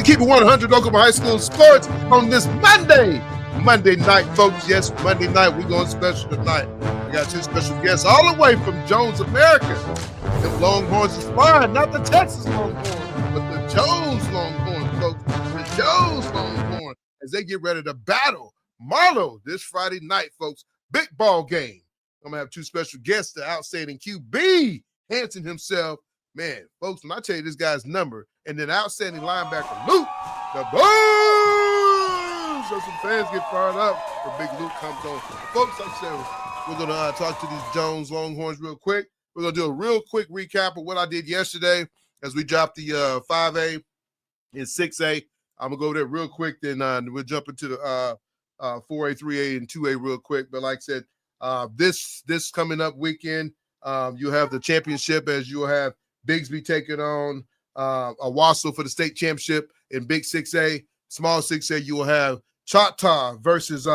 Keep It 100 Oklahoma High School Sports on this Monday night, folks. Yes, Monday night. We're going special tonight. We got two special guests all the way from Jones, America. The Longhorns is flying, not the Texas Longhorns, but the Jones Longhorns, folks. The Jones Longhorns, as they get ready to battle Marlowe this Friday night, folks. Big ball game. I'm going to have two special guests, the outstanding QB, Hansen himself. Man, folks, when I tell you this guy's number, and then outstanding linebacker, Luke, the Bulls. So some fans get fired up when Big Luke comes on. Folks, like I said, we're going to talk to these Jones Longhorns real quick. We're going to do a real quick recap of what I did yesterday as we dropped the 5A and 6A. I'm going to go there real quick, then we'll jump into the 4A, 3A, and 2A real quick. But like I said, this coming up weekend, you have the championship as you'll have Bigsby taking on Owasso for the state championship in Big 6A. Small 6A, you will have Choctaw versus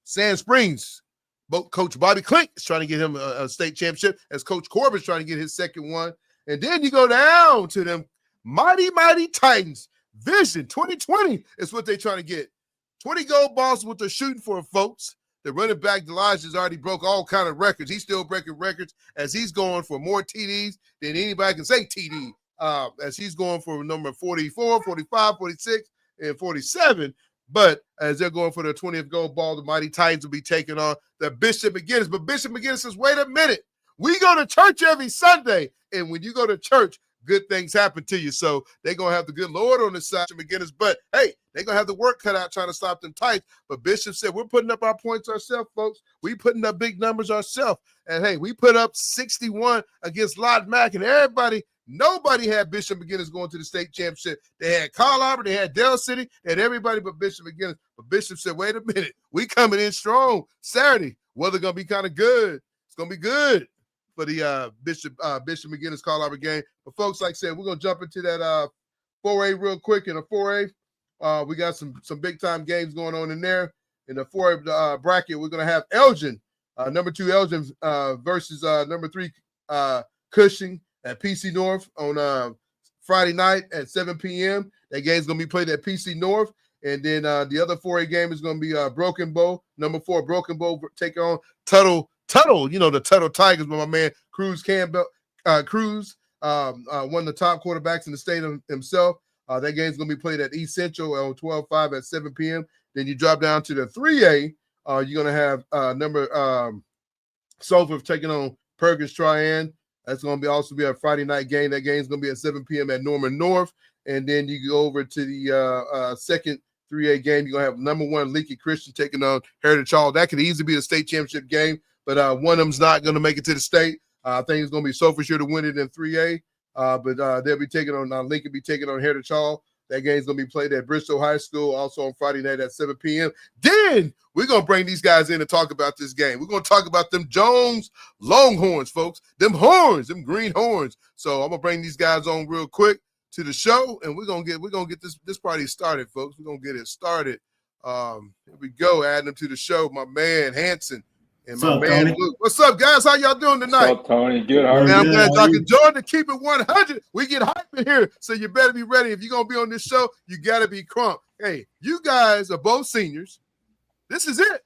Sand Springs. Both Coach Bobby Klink is trying to get him a state championship as Coach Corbin's trying to get his second one. And then you go down to them mighty Titans. Vision 2020 is what they're trying to get. 20 gold balls what they're shooting for, folks. The running back, Elijah's already broke all kind of records. He's still breaking records as he's going for more TDs than anybody can say TD. As he's going for number 44, 45, 46, and 47. But as they're going for their 20th gold ball, the Mighty Titans will be taking on the Bishop McGinnis. But Bishop McGinnis says, wait a minute. We go to church every Sunday. And when you go to church, good things happen to you. So they're going to have the good Lord on the side of McGinnis. But, hey, they're going to have the work cut out trying to stop them Titans. But Bishop said, we're putting up our points ourselves, folks. We putting up big numbers ourselves. And, hey, we put up 61 against Lott Mack. And nobody had Bishop McGinnis going to the state championship. They had Carl Albert. They had Dell City. They had everybody but Bishop McGinnis. But Bishop said, wait a minute. We coming in strong Saturday. Weather going to be kind of good. It's going to be good for the Bishop McGinnis Carl Albert game. But, folks, like I said, we're going to jump into that 4A real quick. In the 4A, we got some big-time games going on in there. In the 4A bracket, we're going to have Elgin, number 2 Elgin versus number 3 Cushing at PC North on Friday night at 7 p.m. That game's going to be played at PC North. And then the other 4A game is going to be Broken Bow, number 4 Broken Bow taking on Tuttle, the Tuttle Tigers with my man Cruz Campbell. Cruz, one of the top quarterbacks in the state himself. That game's going to be played at East Central on 12-5 at 7 p.m. Then you drop down to the 3A. You're going to have Sulphur taking on Perkins Tryon. That's going to also be a Friday night game. That game's going to be at 7 p.m. at Norman North. And then you go over to the second 3A game. You're going to have number 1 Leakey Christian taking on Heritage Hall. That could easily be a state championship game, but one of them's not going to make it to the state. I think it's going to be Sulphur sure to win it in 3A. But they'll be taking on Lincoln be taking on Heritage Hall. That game's going to be played at Bristol High School also on Friday night at 7 p.m. Then we're going to bring these guys in and talk about this game. We're going to talk about them Jones Longhorns, folks. Them horns, them green horns. So I'm going to bring these guys on real quick to the show, and we're going to get this party started, folks. We're going to get it started. Here we go, adding them to the show. My man Hansen. And my man Luke. What's up, guys? How y'all doing tonight? What's up, Tony? Good. How are I'm you? glad Dr. Jordan to keep it 100. We get hype in here, so you better be ready. If you're going to be on this show, you got to be crunk. Hey, you guys are both seniors. This is it.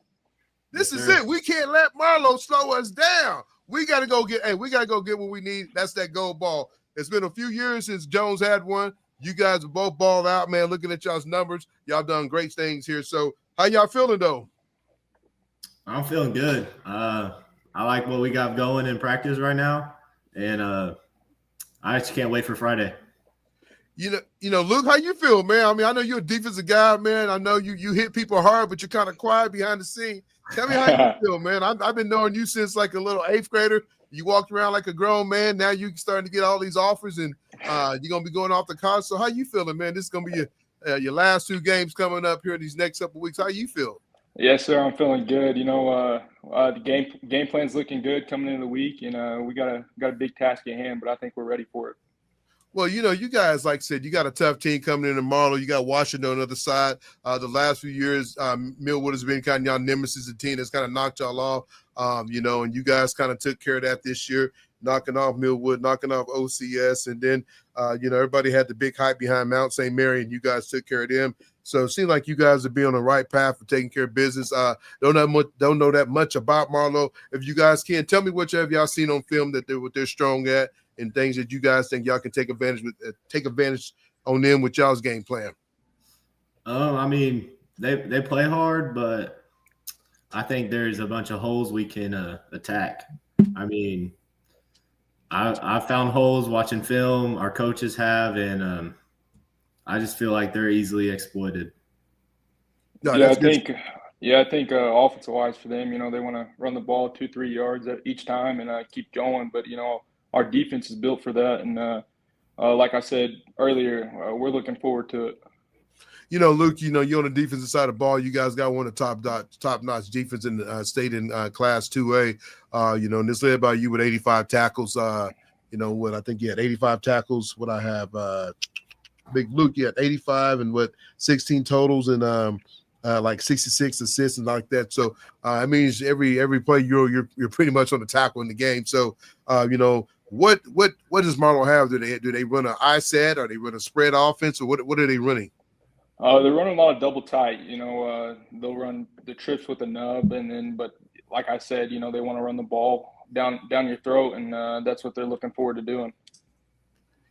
This is it. We can't let Marlowe slow us down. We got to go get what we need. That's that gold ball. It's been a few years since Jones had one. You guys are both balled out, man. Looking at y'all's numbers, y'all done great things here. So how y'all feeling, though? I'm feeling good. I like what we got going in practice right now, and I just can't wait for Friday. You know, Luke, how you feel, man? I mean, I know you're a defensive guy, man. I know you hit people hard, but you're kind of quiet behind the scene. Tell me how you feel, man. I've been knowing you since like a little 8th grader. You walked around like a grown man. Now you're starting to get all these offers, and you're gonna be going off the college. So how you feeling, man? This is gonna be your last 2 games coming up here in these next couple of weeks. How you feel? Yes, sir. I'm feeling good. You know, the game plan's looking good coming into the week, and we got a big task at hand, but I think we're ready for it. Well, you know, you guys, like I said, you got a tough team coming in tomorrow. You got Washington on the other side. The last few years, Millwood has been kind of y'all nemesis, a team that's kind of knocked y'all off, you know, and you guys kind of took care of that this year. knocking off Millwood, knocking off OCS, and then everybody had the big hype behind Mount St. Mary, and you guys took care of them. So it seems like you guys are being on the right path for taking care of business. Don't know that much about Marlowe. If you guys can, tell me what y'all seen on film that they're strong at, and things that you guys think y'all can take advantage on them with y'all's game plan. I mean, they play hard, but I think there's a bunch of holes we can attack. I mean, I found holes watching film. Our coaches have, and I just feel like they're easily exploited. No, I think offensive wise for them, they want to run the ball 2-3 yards each time and keep going. But our defense is built for that, and like I said earlier, we're looking forward to it. Luke, you're on the defensive side of the ball. You guys got one of the top-notch defense in the state in Class 2A. And this led by you with 85 tackles. I think you had 85 tackles. What I have, Big Luke, you had 85 and 16 totals and like 66 assists and like that. So it means every play you're pretty much on the tackle in the game. So what does Marlowe have? Do they run an I set, or they run a spread offense, or what are they running? They're running a lot of double tight. They'll run the trips with the nub, but like I said, they want to run the ball down your throat, and that's what they're looking forward to doing.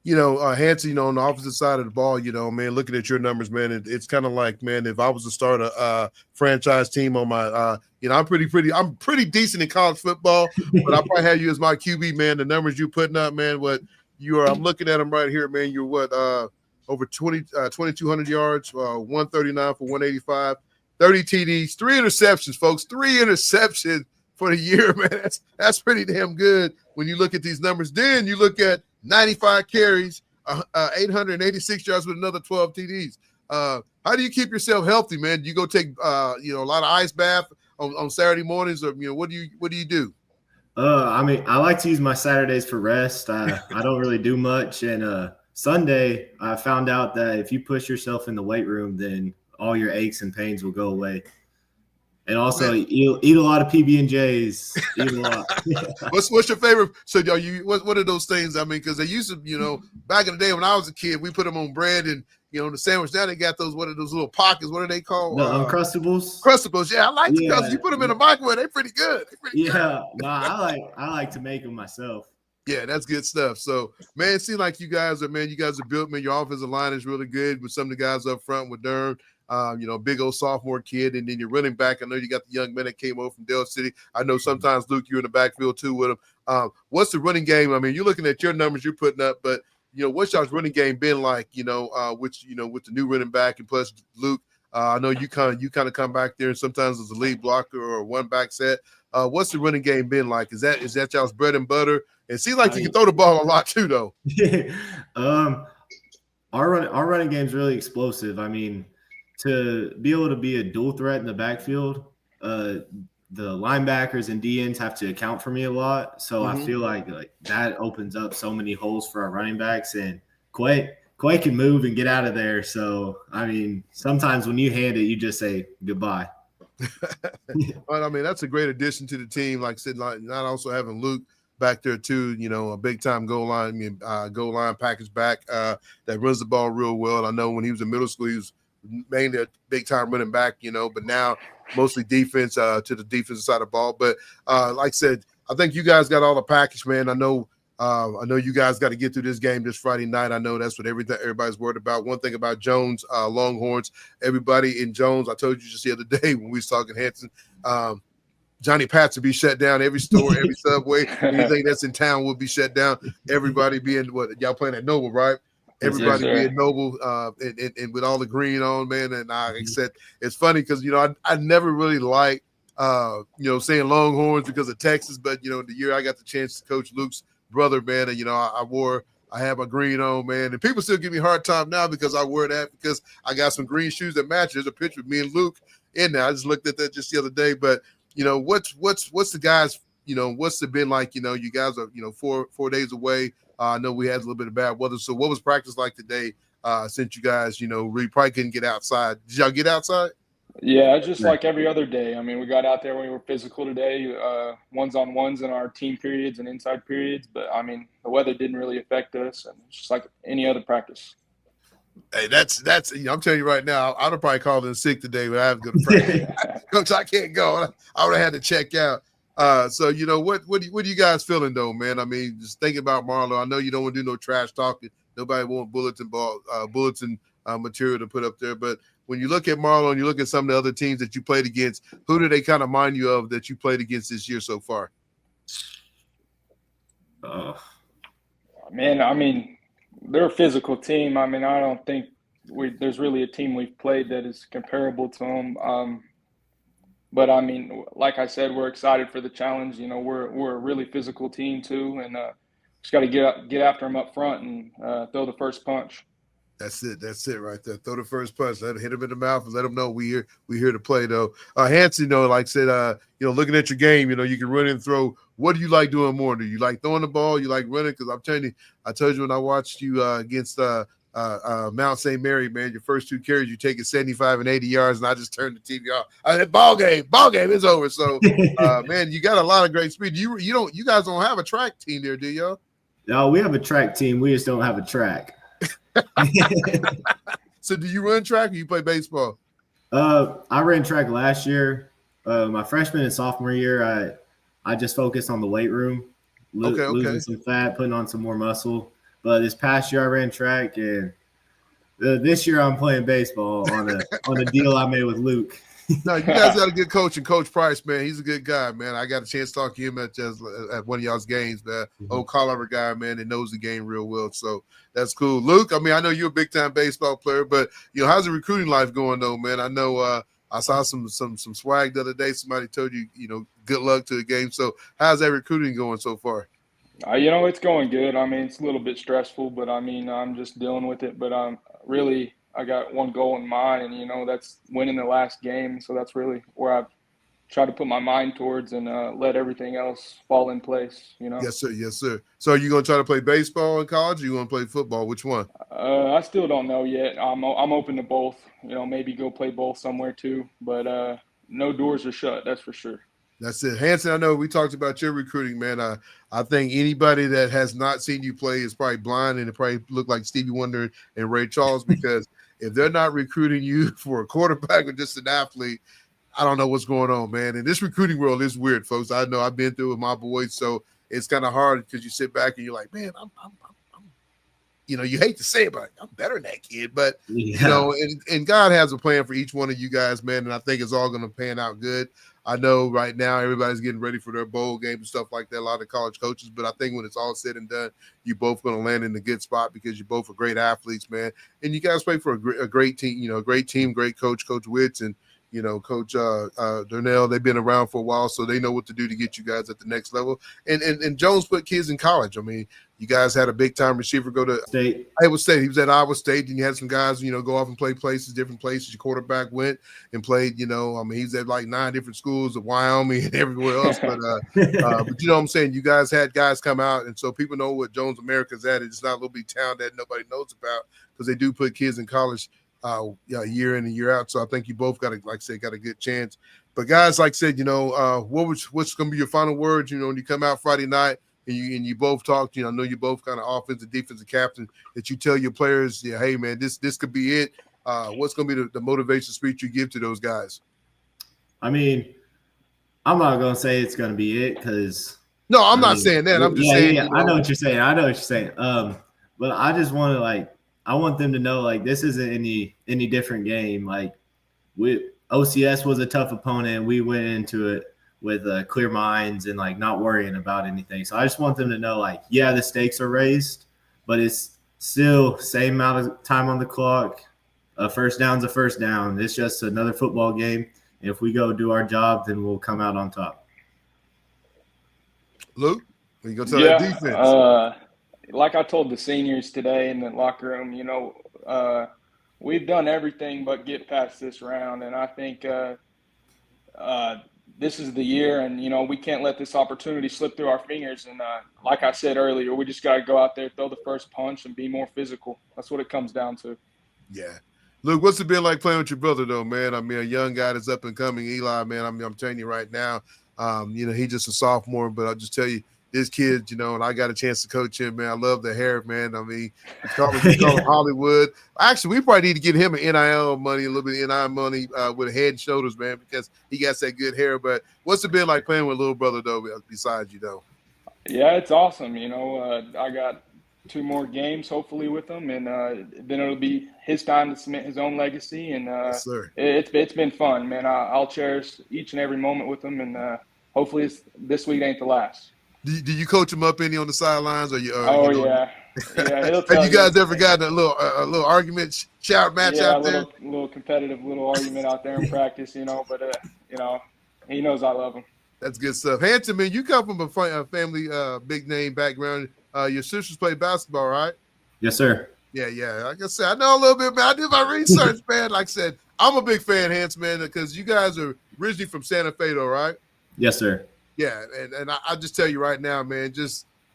Hansen, on the opposite side of the ball, man, looking at your numbers, man, it's kind of like, man, if I was to start a franchise team on my, I'm pretty decent in college football, but I probably have you as my QB, man. The numbers you're putting up, man, I'm looking at them right here, man. You're over 2,200 yards, 139 for 185, 30 TDs, 3 interceptions, folks. 3 interceptions for the year, man. That's pretty damn good when you look at these numbers. Then you look at 95 carries, 886 yards with another 12 TDs. How do you keep yourself healthy, man? Do you go take a lot of ice bath on Saturday mornings, or what do you do? I mean, I like to use my Saturdays for rest. I don't really do much, and Sunday, I found out that if you push yourself in the weight room, then all your aches and pains will go away. And also, eat a lot of PB&Js. Eat a lot. What's your favorite? So, what are those things? I mean, because they used to, back in the day when I was a kid, we put them on bread and, the sandwich. Now they got those, what are those little pockets? What are they called? The Uncrustables. Crustables, yeah. I like the Crustables. You put them in the microwave, they're pretty good. Good. I like to make them myself. Yeah, that's good stuff. So, man, it seems like you guys are built, man. Your offensive line is really good with some of the guys up front with Dern, big old sophomore kid. And then your running back, I know you got the young man that came over from Dale City. I know sometimes, Luke, you're in the backfield too with him. What's the running game? I mean, you're looking at your numbers you're putting up, but, what's y'all's running game been like, with the new running back and plus Luke? I know you kind of come back there and sometimes as a lead blocker or a one back set. What's the running game been like? Is that y'all's bread and butter? It seems like you can throw the ball a lot too, though. Our running game is really explosive. I mean, to be able to be a dual threat in the backfield, the linebackers and DNs have to account for me a lot. So I feel like that opens up so many holes for our running backs. And Quay can move and get out of there. So, I mean, sometimes when you hand it, you just say goodbye. But I mean, that's a great addition to the team. Like I said, not also having Luke back there too, a big time goal line package back that runs the ball real well. I know when he was in middle school, he was mainly a big time running back, but now mostly defense to the defensive side of the ball. But like I said, I think you guys got all the package, man. I know you guys got to get through this game this Friday night. I know that's what everybody's worried about. One thing about Jones, Longhorns, everybody in Jones, I told you just the other day when we was talking Hansen, Johnny Pats would be shut down. Every store, every Subway, anything that's in town would be shut down. Everybody being y'all playing at Noble, right? Everybody being Noble and with all the green on, man. And like I said, it's funny because I never really liked saying Longhorns because of Texas, but the year I got the chance to coach Luke's brother, man, and I have my green on, man, and people still give me a hard time now because I wear that because I got some green shoes that match. There's a picture of me and Luke in there. I just looked at that just the other day, but what's the guys, what's it been like? You guys are 4 days away. I know we had a little bit of bad weather, so what was practice like today? Since you guys, we probably couldn't get outside. Did y'all get outside? Yeah, just like every other day. I mean, we got out there, we were physical today, ones-on-ones in our team periods and inside periods. But, I mean, the weather didn't really affect us. And it's just like any other practice. Hey, that's I'm telling you right now, I'd have probably called in sick today, but I have to go to practice. Coach, I can't go. I would have had to check out. So what are you guys feeling though, man? I mean, just thinking about Marlowe. I know you don't want to do no trash talking. Nobody want bulletin material to put up there. But when you look at Marlowe and you look at some of the other teams that you played against, who do they kind of mind you of that you played against this year so far? Man, I mean, they're a physical team. I mean, I don't think there's really a team we've played that is comparable to them. But I mean, like I said, we're excited for the challenge. We're a really physical team too, and just got to get after them up front and throw the first punch. That's it right there. Throw the first punch. Let him hit him in the mouth and let him know we here to play though. Hansen, like I said, looking at your game, you can run and throw. What do you like doing more? Do you like throwing the ball? You like running? Because I'm telling you, I told you when I watched you against Mount St. Mary, man, your first 2 carries, you take it 75 and 80 yards, and I just turned the TV off. I said, ball game, it's over. So, man, you got a lot of great speed. You guys don't have a track team there, do y'all? No, we have a track team. We just don't have a track. So do you run track or you play baseball? I ran track last year. My freshman and sophomore year, I just focused on the weight room, losing some fat, putting on some more muscle. But this past year I ran track, and this year I'm playing baseball on a deal I made with Luke. No, you guys got a good coach, and Coach Price, man. He's a good guy, man. I got a chance to talk to him at one of y'all's games, man. Old Colorado guy, man, that knows the game real well. So that's cool. Luke, I mean, I know you're a big-time baseball player, but, how's the recruiting life going, though, man? I know I saw some swag the other day. Somebody told you, good luck to the game. So how's that recruiting going so far? It's going good. I mean, it's a little bit stressful, but, I mean, I'm just dealing with it. But I got one goal in mind, and, that's winning the last game. So that's really where I've tried to put my mind towards and let everything else fall in place, Yes, sir. So are you going to try to play baseball in college or you want to play football? Which one? I still don't know yet. I'm open to both, maybe go play both somewhere too. But no doors are shut, that's for sure. That's it. Hansen, I know we talked about your recruiting, man. I think anybody that has not seen you play is probably blind, and it probably look like Stevie Wonder and Ray Charles, because if they're not recruiting you for a quarterback or just an athlete, I don't know what's going on, man. And this recruiting world is weird, folks. I know I've been through it with my boys, so it's kind of hard because you sit back and you're like, man, I'm you hate to say it, but I'm better than that kid. But, and God has a plan for each one of you guys, man, and I think it's all going to pan out good. I know right now everybody's getting ready for their bowl game and stuff like that, a lot of college coaches, but I think when it's all said and done, you're both going to land in a good spot because you're both are great athletes, man. And you guys play for a great team, great coach, Coach Witz and, Coach Darnell. They've been around for a while, so they know what to do to get you guys at the next level. And Jones put kids in college. I mean, you guys had a big-time receiver go to Iowa State. He was at Iowa State, and you had some guys, go off and play different places. Your quarterback went and played, he's at like 9 different schools of Wyoming and everywhere else. But you know what I'm saying? You guys had guys come out, and so people know what Jones America's at. It's not a little bitty town that nobody knows about because they do put kids in college year in and year out. So I think you both got a good chance. But guys, like I said, what's going to be your final words, when you come out Friday night and you both talked, I know you both kind of offensive, defensive captain, that you tell your players, hey man, this could be it. What's going to be the motivation speech you give to those guys? I mean, I'm not going to say it's going to be it because no, I'm not saying that. I'm just saying. Yeah, I know what you're saying. But I just want to I want them to know this isn't any different game. OCS was a tough opponent. We went into it with clear minds and not worrying about anything. So I just want them to know the stakes are raised, but it's still same amount of time on the clock. A first down's a first down. It's just another football game. And if we go do our job, then we'll come out on top. Luke, you go tell that defense. Like I told the seniors today in the locker room, we've done everything but get past this round. And I think this is the year, and, we can't let this opportunity slip through our fingers. And like I said earlier, we just got to go out there, throw the first punch, and be more physical. That's what it comes down to. Yeah. Luke, what's it been like playing with your brother, though, man? I mean, a young guy that's up and coming, Eli, man. I mean, I'm telling you right now, he's just a sophomore, but I'll just tell you, this kid, and I got a chance to coach him, man. I love the hair, man. I mean, we call him Hollywood. Actually, we probably need to get him an NIL money, a little bit of NIL money with Head and Shoulders, man, because he got that good hair. But what's it been like playing with little brother, though, besides you, though? Yeah, it's awesome. I got 2 more games hopefully with him, and then it'll be his time to cement his own legacy. And yes, sir. It's been fun, man. I'll cherish each and every moment with him, and hopefully this week ain't the last. Do you coach him up any on the sidelines, or you? Yeah. Have you guys ever gotten a little argument, shout match out there? A little competitive, argument out there in practice, But he knows I love him. That's good stuff. Hansen, man, you come from a family big name background. Your sisters play basketball, right? Yes, sir. Yeah. Like I said, I know a little bit, man. I did my research, man. Like I said, I'm a big fan, Hansen, man, because you guys are originally from Santa Fe, though, right? Yes, sir. Yeah, and I just tell you right now, man,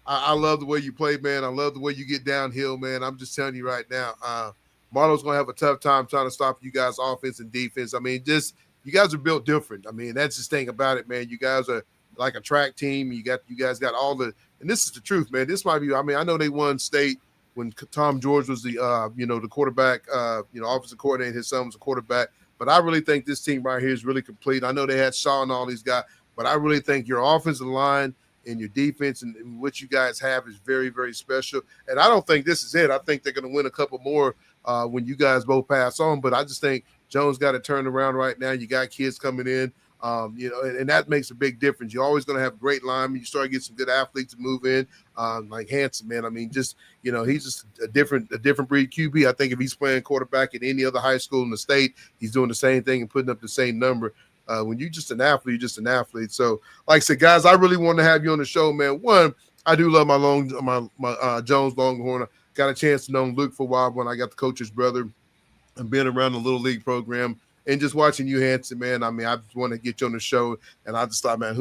I love the way you play, man. I love the way you get downhill, man. I'm just telling you right now, Marlo's going to have a tough time trying to stop you guys offense and defense. I mean, you guys are built different. I mean, that's the thing about it, man. You guys are like a track team. You guys got all the – and this is the truth, man. This might be – I mean, I know they won state when Tom George was the the quarterback, offensive coordinator. His son was a quarterback. But I really think this team right here is really complete. I know they had Shaw and all these guys, but I really think your offensive line and your defense and what you guys have is very, very special. And I don't think this is it. I think they're going to win a couple more when you guys both pass on. But I just think Jones got it turned around right now. You got kids coming in, and that makes a big difference. You're always going to have great linemen. You start getting some good athletes to move in, like Hansen, man. I mean, he's just a different breed QB. I think if he's playing quarterback at any other high school in the state, he's doing the same thing and putting up the same number. When you're just an athlete, you're just an athlete. So, like I said, guys, I really want to have you on the show, man. One, I do love my Jones Longhorn. I got a chance to know Luke for a while when I got to coach his brother and being around the Little League program and just watching you, Hansen, man. I mean, I just want to get you on the show, and I just thought, man,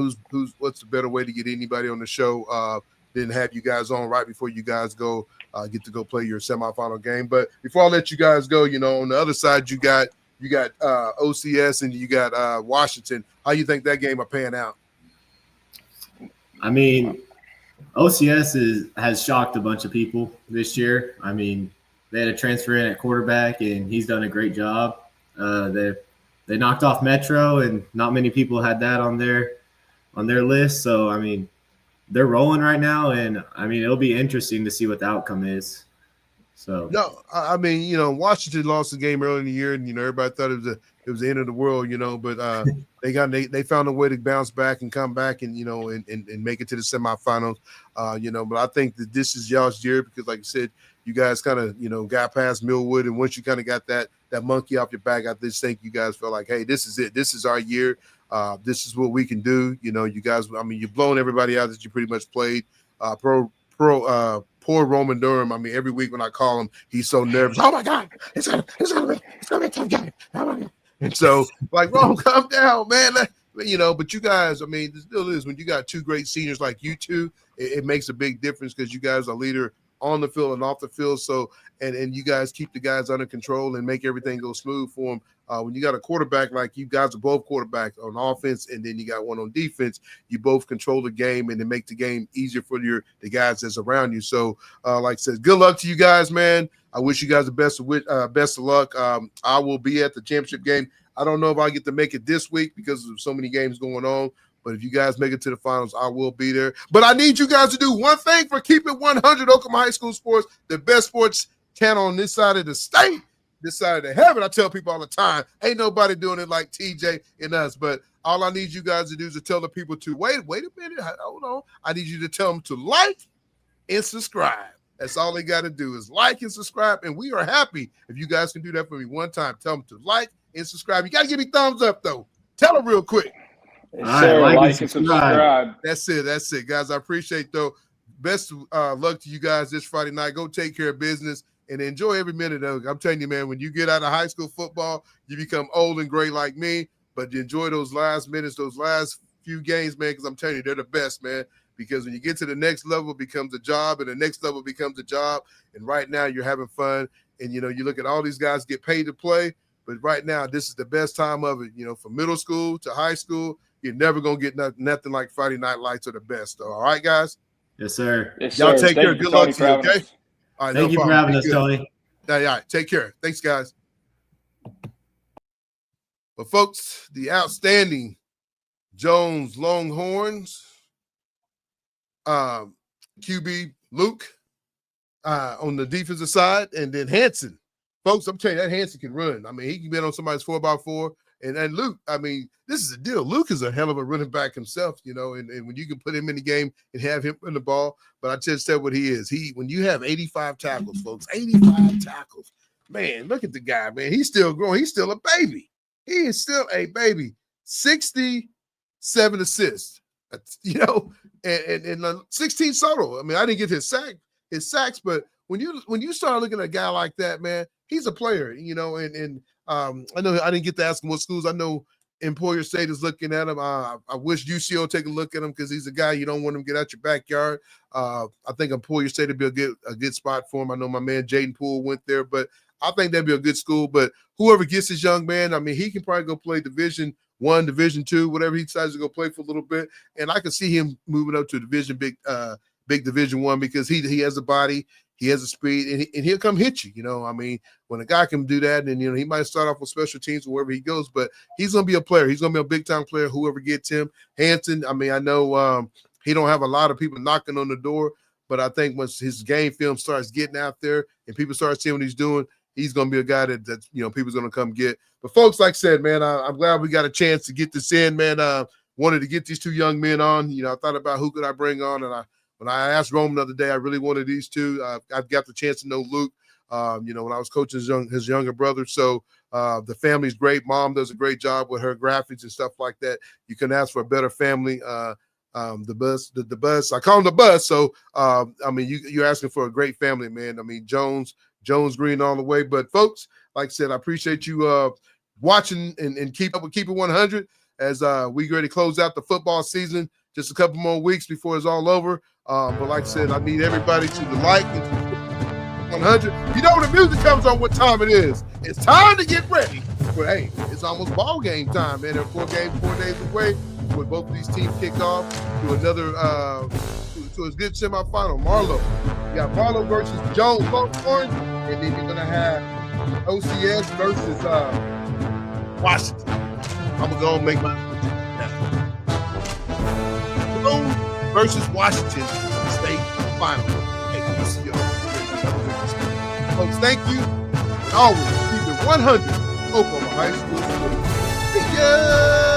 what's the better way to get anybody on the show than have you guys on right before you guys go get to go play your semifinal game. But before I let you guys go, on the other side, you got OCS and you got Washington. How you think that game are paying out? I mean, OCS has shocked a bunch of people this year. I mean, they had a transfer in at quarterback, and he's done a great job. They knocked off Metro, and not many people had that on their list. So, I mean, they're rolling right now, and, I mean, it'll be interesting to see what the outcome is. So no, I mean, Washington lost the game early in the year, and everybody thought it was the end of the world, but they found a way to bounce back and come back and and make it to the semifinals, but I think that this is y'all's year because, like I said, you guys kind of got past Millwood, and once you kind of got that monkey off your back, I just think you guys felt like, hey, this is it, this is our year, this is what we can do. You guys, I mean, you've blown everybody out that you pretty much played. Poor Roman Durham. I mean, every week when I call him, he's so nervous. Oh my God, it's gonna be a tough game. Oh my God. And so, like, Rome, calm down, man. But you guys, I mean, it still is when you got two great seniors like you two, it makes a big difference because you guys are leader on the field and off the field. So, and you guys keep the guys under control and make everything go smooth for them. When you got a quarterback like you guys are both quarterbacks on offense, and then you got one on defense, you both control the game and then make the game easier for the guys that's around you. So, like I said, good luck to you guys, man. I wish you guys the best of luck. I will be at the championship game. I don't know if I get to make it this week because of so many games going on. But if you guys make it to the finals, I will be there. But I need you guys to do one thing for Keep It 100 Oklahoma High School Sports, the best sports channel on this side of the state, this side of the heaven. I tell people all the time, ain't nobody doing it like TJ and us. But all I need you guys to do is to tell the people to wait a minute. Hold on. I need you to tell them to like and subscribe. That's all they got to do is like and subscribe. And we are happy if you guys can do that for me one time. Tell them to like and subscribe. You got to give me thumbs up, though. Tell them real quick. Like and subscribe. That's it, guys. I appreciate, though. Best luck to you guys this Friday night. Go take care of business and enjoy every minute of it. I'm telling you, man, when you get out of high school football, you become old and gray like me, but you enjoy those last minutes, those last few games, man, because I'm telling you, they're the best, man. because when you get to the next level, it becomes a job, and the next level becomes a job. And right now you're having fun. And, you look at all these guys get paid to play, but right now this is the best time of it, from middle school to high school. You're never going to get nothing like Friday Night Lights or the best, though. All right, guys? Yes, sir. Yes, y'all sir. take care. Good luck to you, okay? All right, Thank you for having us, Tony. All right, take care. Thanks, guys. But, folks, the outstanding Jones Longhorns, QB Luke on the defensive side, and then Hansen. Folks, I'm telling you, that Hansen can run. I mean, he can be on somebody's 4x4. And Luke, I mean, this is the deal. Luke is a hell of a running back himself, and when you can put him in the game and have him run the ball. But I just said what he is. When you have 85 tackles, folks, 85 tackles, man, look at the guy, man. He's still growing. He's still a baby. He is still a baby. 67 assists, and 16 solo. I mean, I didn't get his sacks, but when you start looking at a guy like that, man, he's a player, I know I didn't get to ask him what schools. I know Employer State is looking at him. I wish UCO take a look at him because he's a guy you don't want him to get out your backyard. I think Employer State would be a good spot for him. I know my man Jaden Poole went there, but I think that'd be a good school. But whoever gets this young man, I mean, he can probably go play Division I, Division II, whatever he decides to go play for a little bit. And I can see him moving up to a big Division I because he has a body. He has a speed, and he'll come hit you, I mean, when a guy can do that, and, he might start off with special teams wherever he goes, but he's going to be a player. He's going to be a big-time player, whoever gets him. Hansen, I mean, I know he don't have a lot of people knocking on the door, but I think once his game film starts getting out there and people start seeing what he's doing, he's going to be a guy that people's going to come get. But, folks, like I said, man, I'm glad we got a chance to get this in, man. Wanted to get these two young men on. I thought about who could I bring on, and when I asked Roman the other day, I really wanted these two. I've got the chance to know Luke, when I was coaching his younger brother. So the family's great. Mom does a great job with her graphics and stuff like that. You can ask for a better family. The bus. I call him the bus. So, I mean, you're asking for a great family, man. I mean, Jones Green all the way. But, folks, like I said, I appreciate you watching and keep it 100 as we get ready to close out the football season. Just a couple more weeks before it's all over. But like I said, I need everybody to like and to 100. You know when the music comes on, what time it is. It's time to get ready. But, hey, it's almost ball game time, man. They're 4 days away when both of these teams kick off to another to a good semifinal. Marlowe. You got Marlowe versus Jones Longhorn, and then you're going to have OCS versus Washington. I'm going to go and make my versus Washington State final. Folks, thank you. And always keep it 100 Oklahoma High School. See ya!